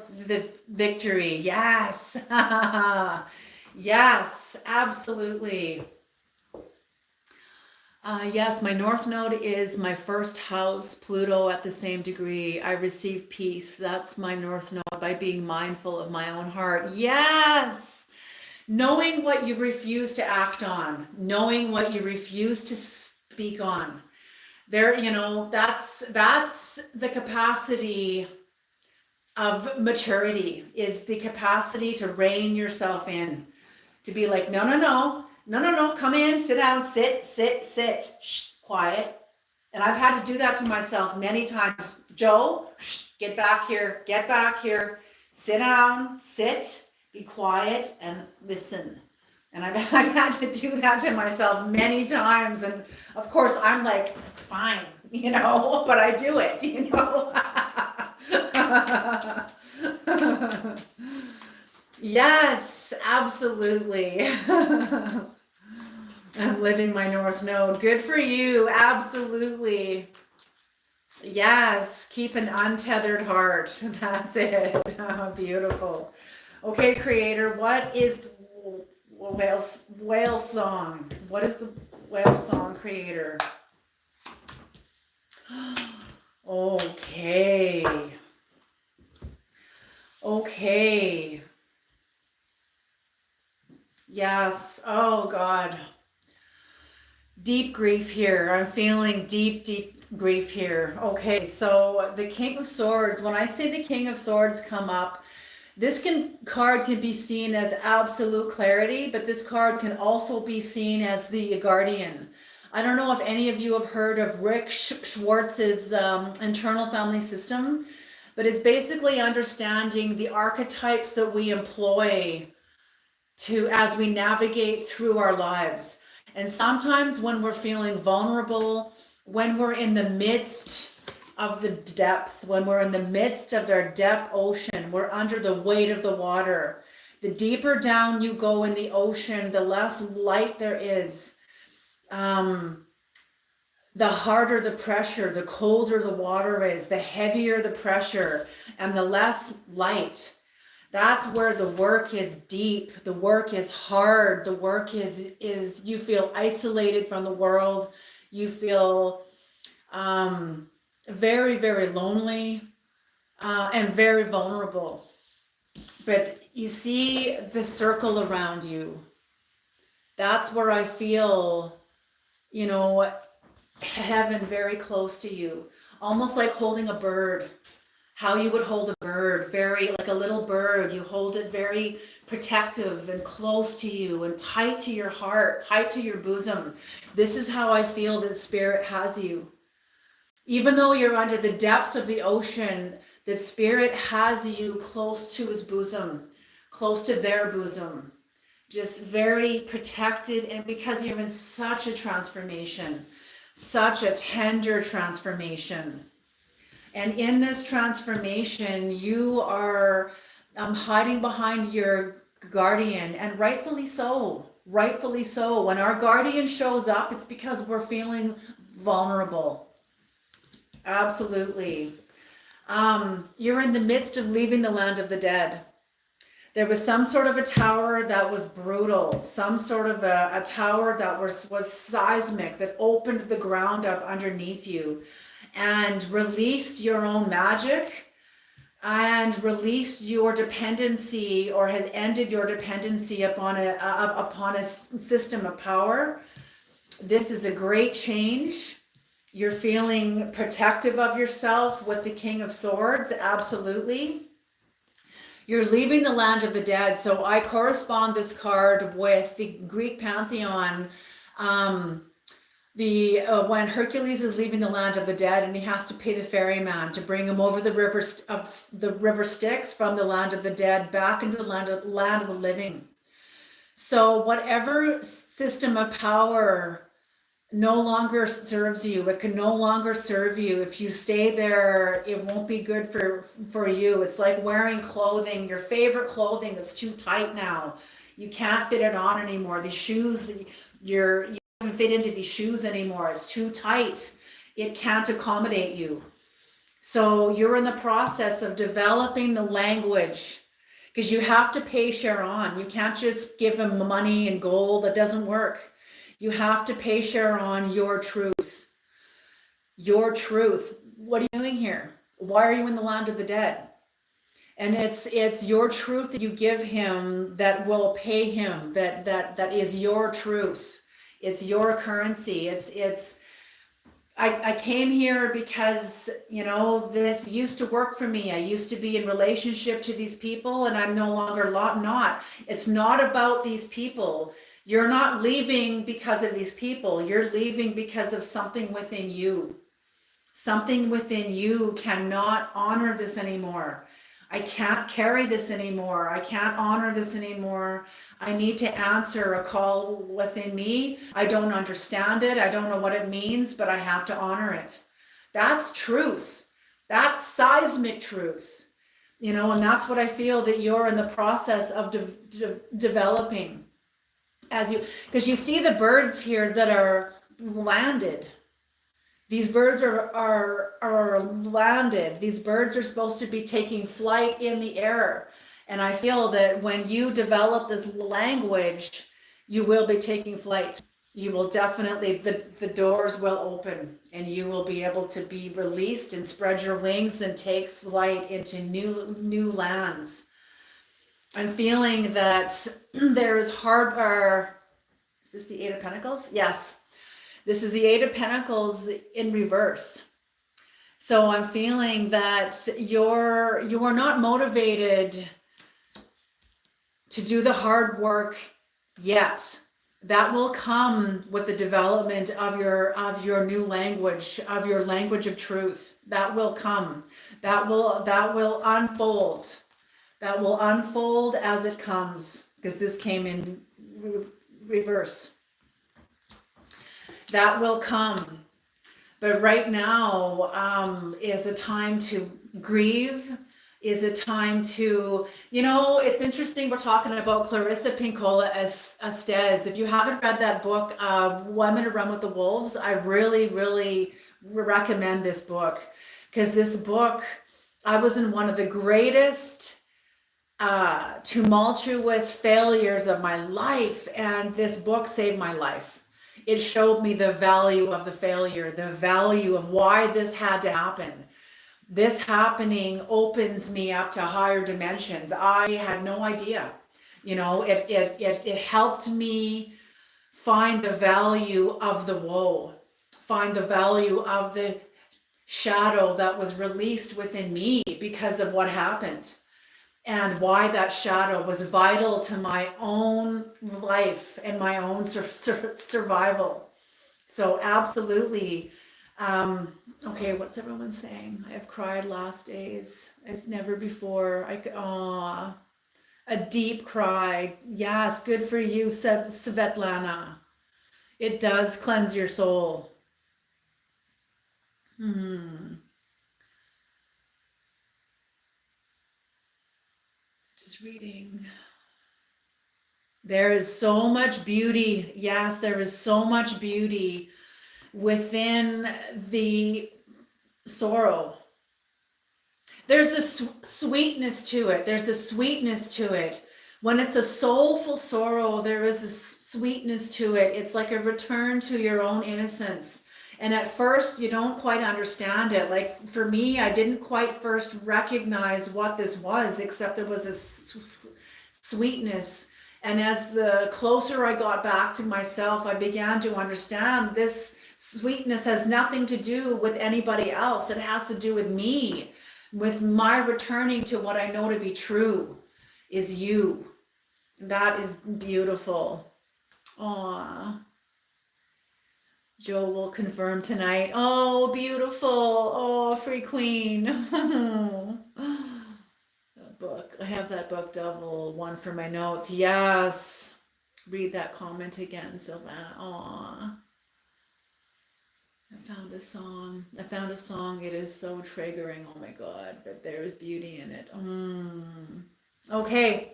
victory. Yes. Yes, absolutely. Yes, my North Node is my first house, Pluto at the same degree. I receive peace. That's my North Node, by being mindful of my own heart. Yes! Knowing what you refuse to act on, knowing what you refuse to speak on. That's the capacity of maturity, is the capacity to rein yourself in. To be like, no, come in, sit down, sit, shh, quiet. And I've had to do that to myself many times. Joe, shh, get back here, sit down, sit, be quiet, and listen. And I've had to do that to myself many times. And of course, I'm like, fine, but I do it, Yes, absolutely. I'm living my North Node. Good for you. Absolutely. Yes, keep an untethered heart. That's it. Oh, beautiful. Okay, creator, what is whale song? What is the whale song, creator? Okay. Okay. Yes. Oh, God. Deep grief here. I'm feeling deep grief here. Okay, so the King of Swords, when I say the King of Swords come up, card can be seen as absolute clarity, but this card can also be seen as the Guardian. I don't know if any of you have heard of Rick Schwartz's internal family system, but it's basically understanding the archetypes that we employ as we navigate through our lives. And sometimes when we're feeling vulnerable, when we're in the midst of the depth, when we're in the midst of our depth ocean, we're under the weight of the water. The deeper down you go in the ocean, the less light there is. The harder the pressure, the colder the water is, the heavier the pressure, and the less light. That's where the work is deep, the work is hard, the work is you feel isolated from the world, you feel very lonely and very vulnerable. But you see the circle around you. That's where I feel, heaven very close to you, almost like holding a bird. How you would hold a bird, very like a little bird. You hold it very protective and close to you and tight to your heart, tight to your bosom. This is how I feel that Spirit has you. Even though you're under the depths of the ocean, that Spirit has you close to his bosom, close to their bosom, just very protected. And because you're in such a transformation, such a tender transformation. And in this transformation, you are hiding behind your guardian, and rightfully so. Rightfully so. When our guardian shows up, it's because we're feeling vulnerable. Absolutely. You're in the midst of leaving the land of the dead. There was some sort of a tower that was brutal, some sort of a tower that was seismic, that opened the ground up underneath you and released your own magic and released your dependency, or has ended your dependency upon a system of power. This is a great change. You're feeling protective of yourself with the King of Swords, absolutely. You're leaving the land of the dead. So I correspond this card with the Greek pantheon. When Hercules is leaving the land of the dead, and he has to pay the ferryman to bring him over the river Styx from the land of the dead back into the land of the living. So whatever system of power no longer serves you, it can no longer serve you. If you stay there, it won't be good for you. It's like wearing clothing, your favorite clothing that's too tight now. You can't fit it on anymore. These shoes, you don't fit into these shoes anymore. It's too tight. It can't accommodate you. So you're in the process of developing the language, because you have to pay Sharon. You can't just give him money and gold. That doesn't work. You have to pay Sharon your truth. Your truth. What are you doing here? Why are you in the land of the dead? And it's your truth that you give him that will pay him. That is your truth. It's your currency. I came here because, this used to work for me. I used to be in relationship to these people, and I'm no longer not. It's not about these people. You're not leaving because of these people. You're leaving because of something within you. Something within you cannot honor this anymore. I can't carry this anymore. I can't honor this anymore. I need to answer a call within me. I don't understand it. I don't know what it means, but I have to honor it. That's truth. That's seismic truth. And that's what I feel that you're in the process of developing. Because you see the birds here that are landed. These birds are landed. These birds are supposed to be taking flight in the air. And I feel that when you develop this language, you will be taking flight. You will definitely, the doors will open, and you will be able to be released and spread your wings and take flight into new lands. I'm feeling that there is is this the Eight of Pentacles? Yes. This is the Eight of Pentacles in reverse. So I'm feeling that you are not motivated to do the hard work yet. That will come with the development of your new language, of your language of truth. That will come. That will unfold. That will unfold as it comes, because this came in reverse. That will come. But right now is a time to grieve, is a time to, it's interesting. We're talking about Clarissa Pinkola Estes. If you haven't read that book, Women to Run with the Wolves, I really, really recommend this book. Because this book, I was in one of the greatest tumultuous failures of my life, and this book saved my life. It showed me the value of the failure, the value of why this had to happen. This happening opens me up to higher dimensions. I had no idea. It helped me find the value of the woe, find the value of the shadow that was released within me because of what happened, and why that shadow was vital to my own life and my own survival. So absolutely. Okay, what's everyone saying? I have cried last days as never before. A deep cry. Yes, good for you, Svetlana. It does cleanse your soul. Just reading. There is so much beauty. Yes, there is so much beauty within the sorrow. There's a sweetness to it. There's a sweetness to it. When it's a soulful sorrow, there is a sweetness to it. It's like a return to your own innocence. And at first, you don't quite understand it. Like for me, I didn't quite first recognize what this was, except there was a sweetness. And as the closer I got back to myself, I began to understand this sweetness has nothing to do with anybody else. It has to do with me, with my returning to what I know to be true is you. That is beautiful. Aww. Joe will confirm tonight. Oh, beautiful. Oh, Free Queen. That book. I have that book double one for my notes. Yes. Read that comment again, Sylvana. Aw. I found a song. It is so triggering. Oh my God. But there is beauty in it. Okay.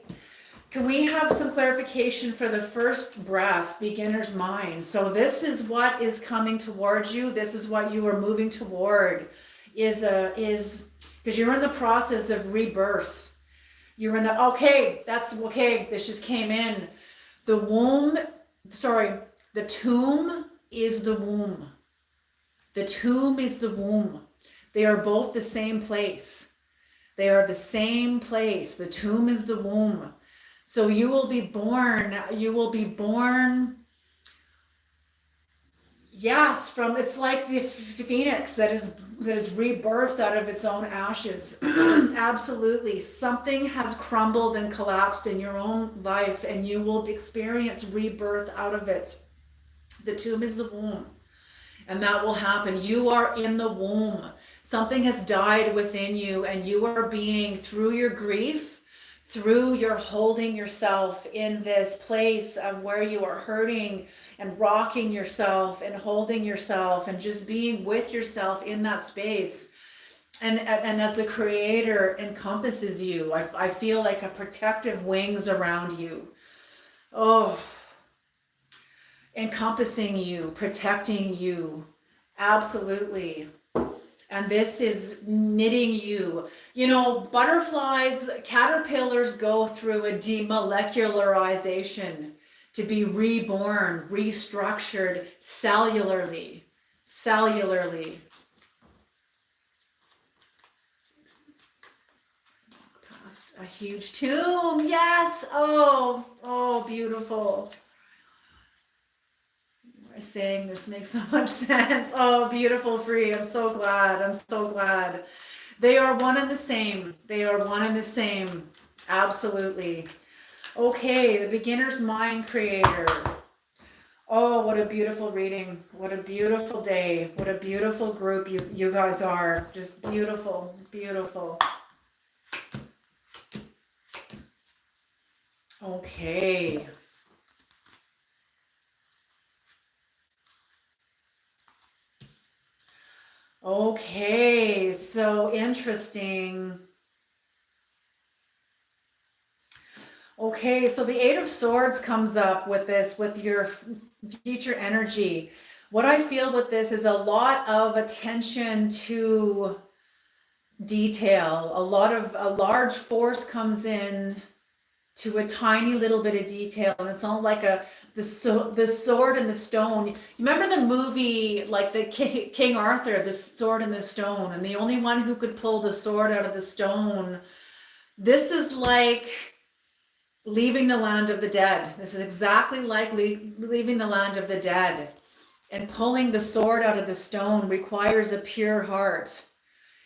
Can we have some clarification for the first breath, beginner's mind? So this is what is coming towards you. This is what you are moving toward is because you're in the process of rebirth. You're in the, okay, that's okay. This just came in. The tomb is the womb. The tomb is the womb. They are both the same place. They are the same place. The tomb is the womb. So you will be born, yes, it's like the phoenix that is rebirthed out of its own ashes. Absolutely. Something has crumbled and collapsed in your own life, and you will experience rebirth out of it. The tomb is the womb, and that will happen. You are in the womb. Something has died within you, and you are being, through your grief, through your holding yourself in this place of where you are hurting and rocking yourself and holding yourself and just being with yourself in that space. And as the Creator encompasses you, I feel like a protective wings around you. Oh, encompassing you, protecting you. Absolutely. And this is knitting you. Butterflies, caterpillars go through a demolecularization to be reborn, restructured cellularly. Past a huge tomb. Yes. Oh, beautiful. saying this makes so much sense. Oh, beautiful, Free. I'm so glad. I'm so glad. They are one and the same. They are one and the same. Absolutely. Okay, the beginner's mind creator. Oh, what a beautiful reading. What a beautiful day. What a beautiful group you guys are. Just beautiful, beautiful. Okay. Okay, so interesting. Okay, so the Eight of Swords comes up with this, with your future energy. What I feel with this is a lot of attention to detail. A large force comes in to a tiny little bit of detail, and it's all like the sword and the stone. You remember the movie, like the King Arthur, the sword and the stone, and the only one who could pull the sword out of the stone. This is like leaving the land of the dead. This is exactly like leaving the land of the dead. And pulling the sword out of the stone requires a pure heart.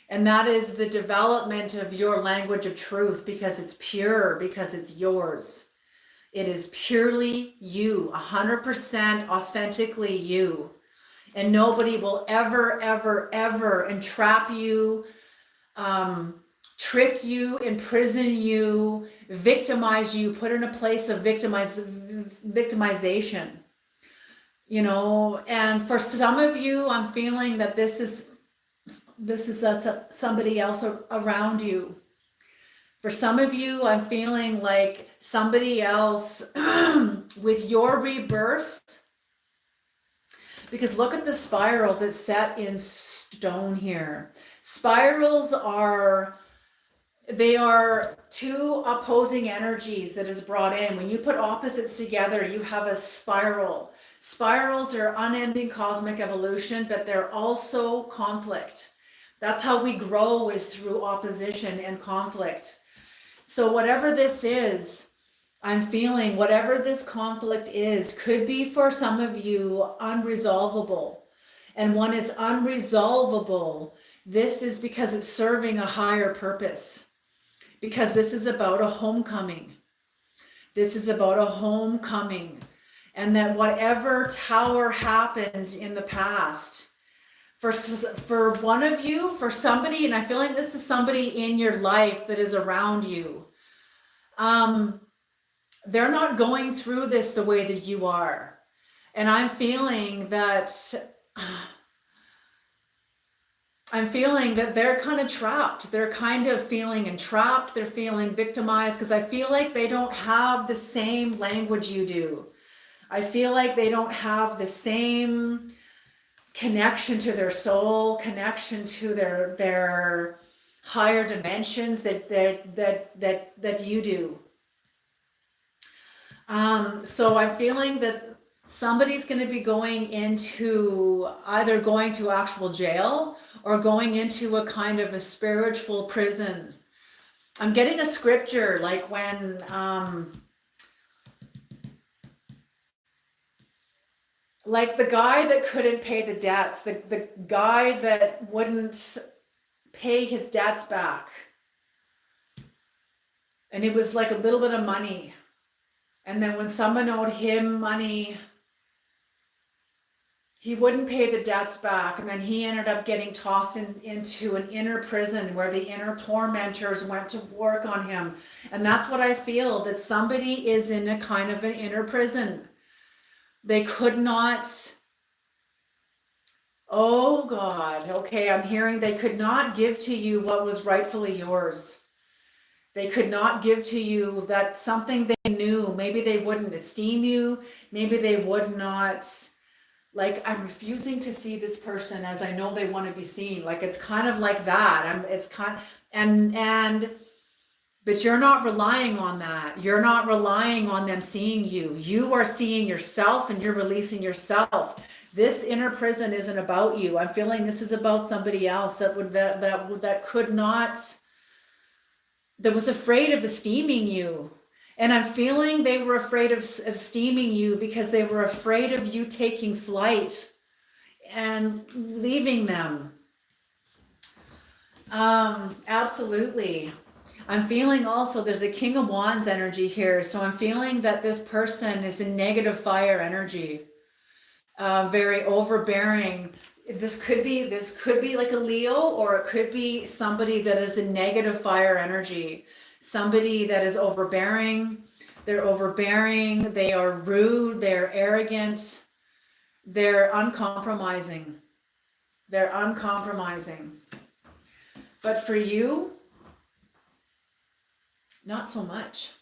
And that is the development of your language of truth, because it's pure, because it's yours. It is purely you, 100% authentically you. And nobody will ever, ever, ever entrap you, trick you, imprison you, victimize you, put in a place of victimization. You know, and for some of you, I'm feeling that this is somebody else around you. For some of you, I'm feeling like somebody else with your rebirth. Because look at the spiral that's set in stone here. Spirals are two opposing energies that is brought in. When you put opposites together, you have a spiral. Spirals are unending cosmic evolution, but they're also conflict. That's how we grow, is through opposition and conflict. So whatever this is, I'm feeling whatever this conflict is, could be for some of you unresolvable. And when it's unresolvable, this is because it's serving a higher purpose. Because this is about a homecoming. This is about a homecoming. And that whatever tower happened in the past, for one of you, for somebody, and I feel like this is somebody in your life that is around you, they're not going through this the way that you are. And I'm feeling that they're kind of trapped. They're kind of feeling entrapped. They're feeling victimized, because I feel like they don't have the same language you do. I feel like they don't have the same connection to their soul, connection to their higher dimensions that you do. So I'm feeling that somebody's going to be either going to actual jail or going into a kind of a spiritual prison. I'm getting a scripture, like when like the guy that couldn't pay the debts, the guy that wouldn't pay his debts back. And it was like a little bit of money. And then when someone owed him money, he wouldn't pay the debts back. And then he ended up getting tossed into an inner prison where the inner tormentors went to work on him. And that's what I feel, that somebody is in a kind of an inner prison. They could not, oh God, okay, I'm hearing they could not give to you what was rightfully yours. They could not give to you that something they knew. Maybe they wouldn't esteem you. Maybe they would not, like, I'm refusing to see this person as I know they want to be seen. Like, it's kind of like that. But you're not relying on that. You're not relying on them seeing you. You are seeing yourself, and you're releasing yourself. This inner prison isn't about you. I'm feeling this is about somebody else that was afraid of esteeming you. And I'm feeling they were afraid of steaming you because they were afraid of you taking flight and leaving them. Absolutely. I'm feeling also there's a King of Wands energy here. So I'm feeling that this person is a negative fire energy, very overbearing. This could be like a Leo, or it could be somebody that is a negative fire energy, somebody that is overbearing. They're overbearing, they are rude, they're arrogant, they're uncompromising. They're uncompromising. But for you, not so much.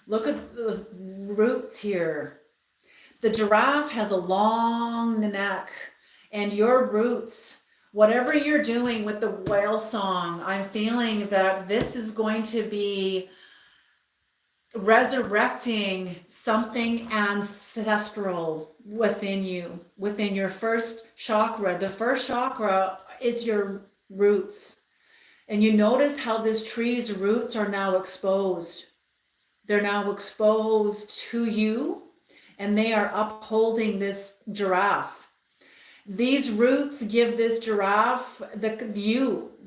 Look at the roots here. The giraffe has a long neck, and your roots, whatever you're doing with the whale song, I'm feeling that this is going to be resurrecting something ancestral within you, within your first chakra. The first chakra is your roots. And you notice how this tree's roots are now exposed. They're now exposed to you, and they are upholding this giraffe. These roots give this giraffe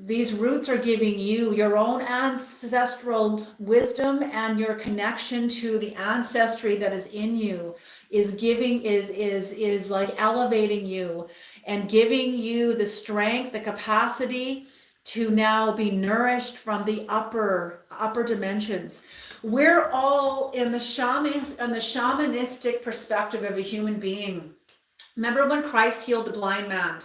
these roots are giving you your own ancestral wisdom, and your connection to the ancestry that is in you is like elevating you and giving you the strength, the capacity to now be nourished from the upper dimensions. We're all in the shamanistic perspective of a human being. Remember when Christ healed the blind man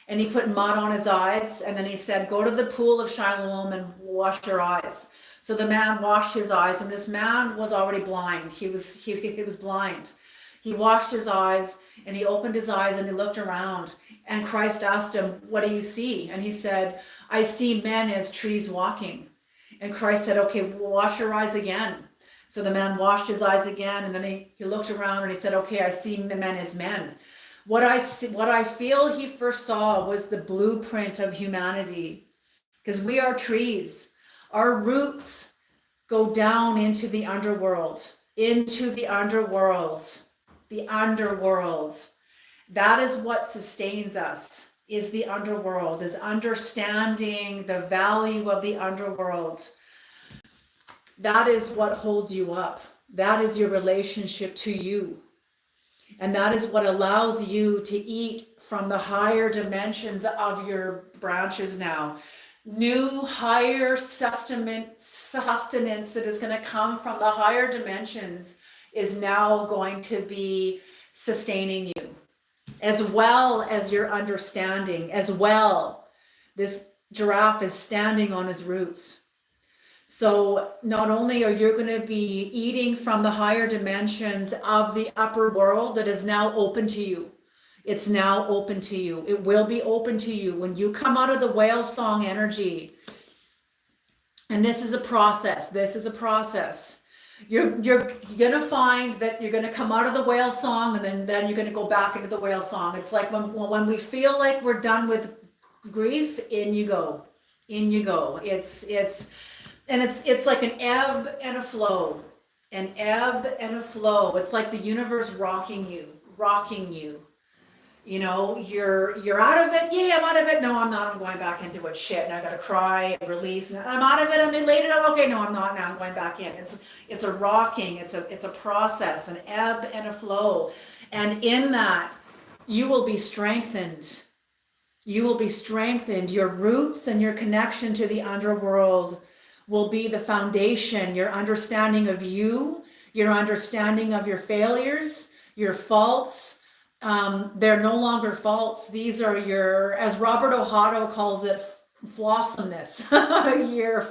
and he put mud on his eyes, and then he said, go to the pool of Siloam and wash your eyes. So the man washed his eyes, and this man was already blind. He was blind. He washed his eyes, and he opened his eyes, and he looked around, and Christ asked him, what do you see? And he said, I see men as trees walking. And Christ said, okay, wash your eyes again. So the man washed his eyes again, and then he looked around and he said, okay, I see men as men. What I feel he first saw was the blueprint of humanity, because we are trees. Our roots go down into the underworld, the underworld. That is what sustains us, is the underworld, is understanding the value of the underworld. That is what holds you up. That is your relationship to you. And that is what allows you to eat from the higher dimensions of your branches now. New higher sustenance that is going to come from the higher dimensions is now going to be sustaining you, as well as your understanding, as well. This giraffe is standing on his roots. So not only are you going to be eating from the higher dimensions of the upper world that is now open to you. It's now open to you. It will be open to you when you come out of the whale song energy. And this is a process. You're going to find that you're going to come out of the whale song, and then you're going to go back into the whale song. It's like when we feel like we're done with grief, in you go. It's like an ebb and a flow, It's like the universe rocking you. You know, you're out of it. Yeah, I'm out of it. No, I'm not. I'm going back into it. Shit. And I got to cry, release. And I'm out of it. I'm elated. Okay, no, I'm not. Now I'm going back in. It's a rocking. It's a process, an ebb and a flow. And in that, you will be strengthened. Your roots and your connection to the underworld will be the foundation. Your understanding of you, your understanding of your failures, your faults. They're no longer faults. These are your, as Robert Ohotto calls it, flossomeness. Your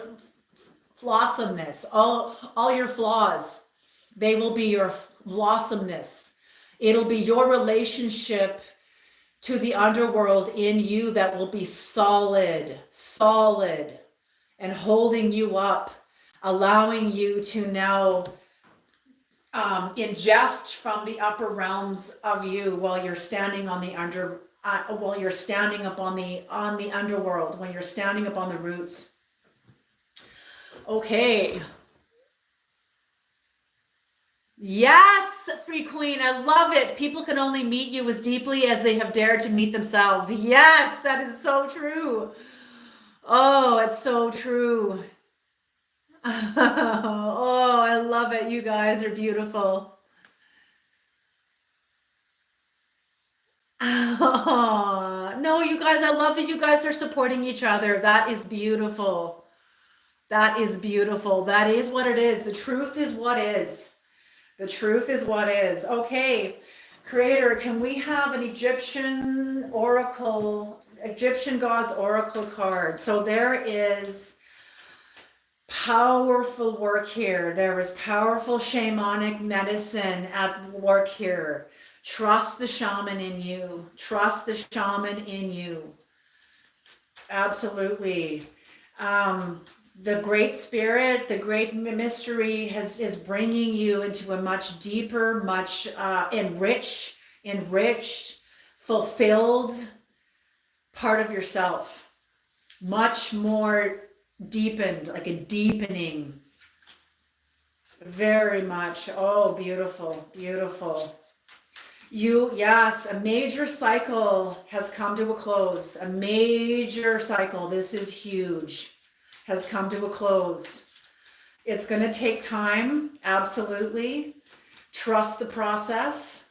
flossomeness. All your flaws, they will be your blossomeness. It'll be your relationship to the underworld in you that will be solid, and holding you up, allowing you to now ingest from the upper realms of you while you're standing on the while you're standing up on the underworld, when you're standing up on the roots. Okay. Yes, Free Queen, I love it. People can only meet you as deeply as they have dared to meet themselves. Yes, that is so true. Oh, it's so true. Oh, I love it. You guys are beautiful. Oh, no, you guys, I love that you guys are supporting each other. That is beautiful. That is beautiful. That is what it is. The truth is what is. The truth is what is. Okay, Creator, can we have an Egyptian oracle, Egyptian gods oracle card? So there is powerful work here. There is powerful shamanic medicine at work here. Trust the shaman in you. Trust the shaman in you. Absolutely. The Great Spirit, the Great Mystery is bringing you into a much deeper, much enriched, fulfilled part of yourself. Much more deepened, like a deepening. Very much. Oh, beautiful, beautiful. Yes, a major cycle has come to a close. A major cycle, this is huge, has come to a close. It's going to take time, absolutely. Trust the process.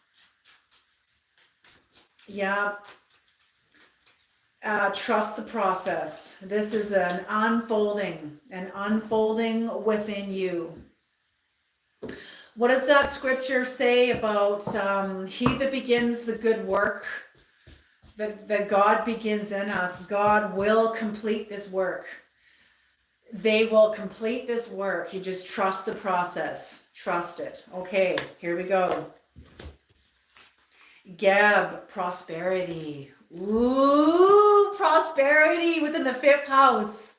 Yeah, trust the process. This is an unfolding within you. What does that scripture say about he that begins the good work, that God begins in us? God will complete this work. They will complete this work. You just trust the process. Trust it. Okay, here we go. Geb, prosperity. Ooh, prosperity within the 5th house.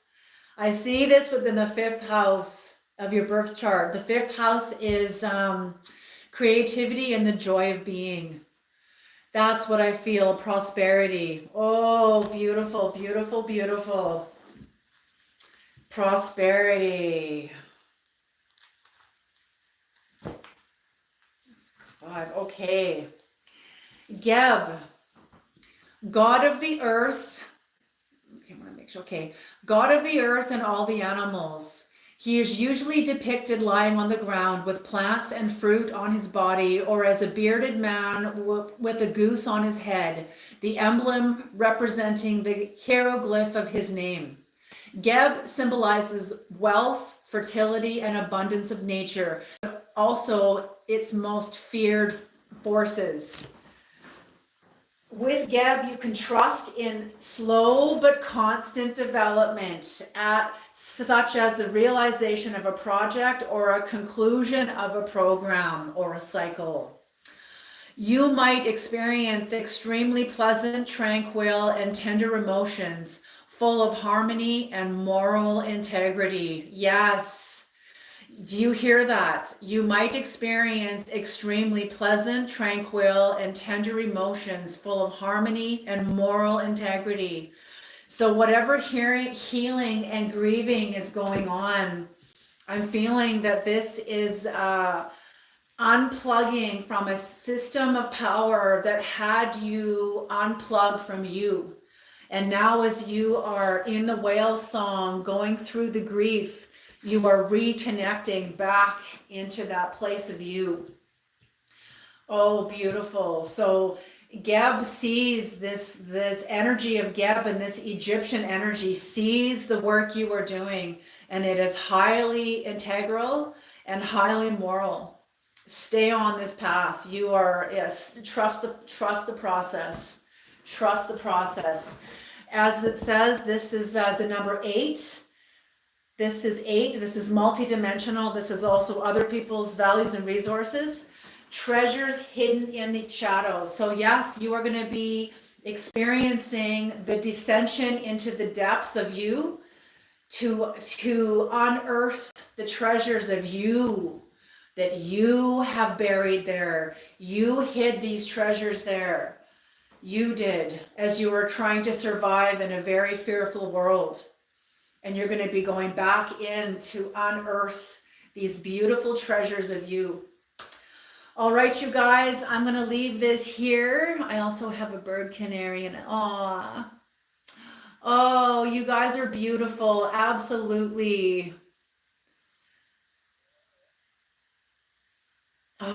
I see this within the 5th house of your birth chart. The 5th house is creativity and the joy of being. That's what I feel, prosperity. Oh, beautiful, beautiful, beautiful. Prosperity. 5, okay. Geb, God of the earth. Okay, I want to make sure. Okay, God of the earth and all the animals. He is usually depicted lying on the ground with plants and fruit on his body, or as a bearded man with a goose on his head, the emblem representing the hieroglyph of his name. Geb symbolizes wealth, fertility, and abundance of nature, but also its most feared forces. With Geb, you can trust in slow but constant development, such as the realization of a project or a conclusion of a program or a cycle. You might experience extremely pleasant, tranquil, and tender emotions, full of harmony and moral integrity. Yes. Do you hear that? You might experience extremely pleasant, tranquil, and tender emotions full of harmony and moral integrity. So whatever healing and grieving is going on, I'm feeling that this is unplugging from a system of power that had you unplugged from you. And now as you are in the whale song, going through the grief, you are reconnecting back into that place of you. Oh, beautiful. So Geb sees this energy of Geb, and this Egyptian energy sees the work you are doing, and it is highly integral and highly moral. Stay on this path. You are, yes, trust the process. Trust the process. As it says, this is the number 8. This is 8. This is multidimensional. This is also other people's values and resources. Treasures hidden in the shadows. So yes, you are going to be experiencing the descension into the depths of you to unearth the treasures of you that you have buried there. You hid these treasures there. You did, as you were trying to survive in a very fearful world. And you're going to be going back in to unearth these beautiful treasures of you. All right, you guys, I'm gonna leave this here. I also have a bird canary and oh, you guys are beautiful. Absolutely.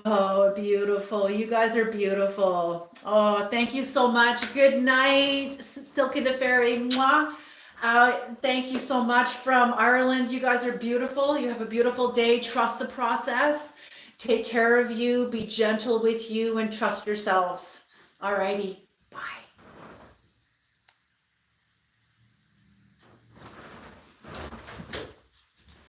Oh, beautiful. You guys are beautiful. Oh, thank you so much. Good night, Silky the Fairy. Mwah. Thank you so much from Ireland. You guys are beautiful. You have a beautiful day. Trust the process. Take care of you. Be gentle with you and trust yourselves. All righty.